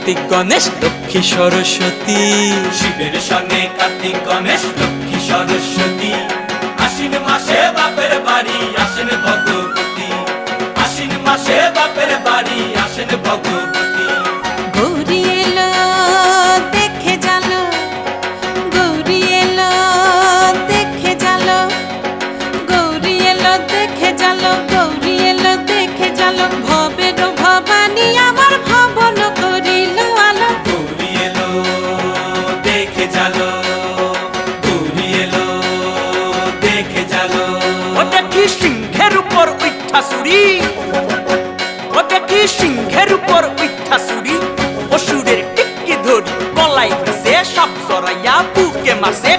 কার্তিক গণেশ লক্ষ্মী সরস্বতী। শিবের সঙ্গে কার্তিক গণেশ লক্ষ্মী সরস্বতী। আশ্বিন মাসে বাপের বাড়ি আসেন ভগবতী। আশ্বিন মাসে বাপের বাড়ি আসেন ভগবতী। গৌরী এলো দেখে জালো, গৌরী এলো দেখে জালো, গৌরী এলো দেখে জালো, গৌরী এলো দেখে জালো। ভবের ভবানী আমার ভবন করিল আলো। গৌরী এলো দেখে জালো, গৌরী এলো দেখে জালো। ও দেখি সিংহের উপর উঠা চুরি, ও দেখি সিংহের উপর উঠা চুরি। অসুরের টিকি ধরি গলায় ফেসে সাপ জড়াইয়া বুকে মাসে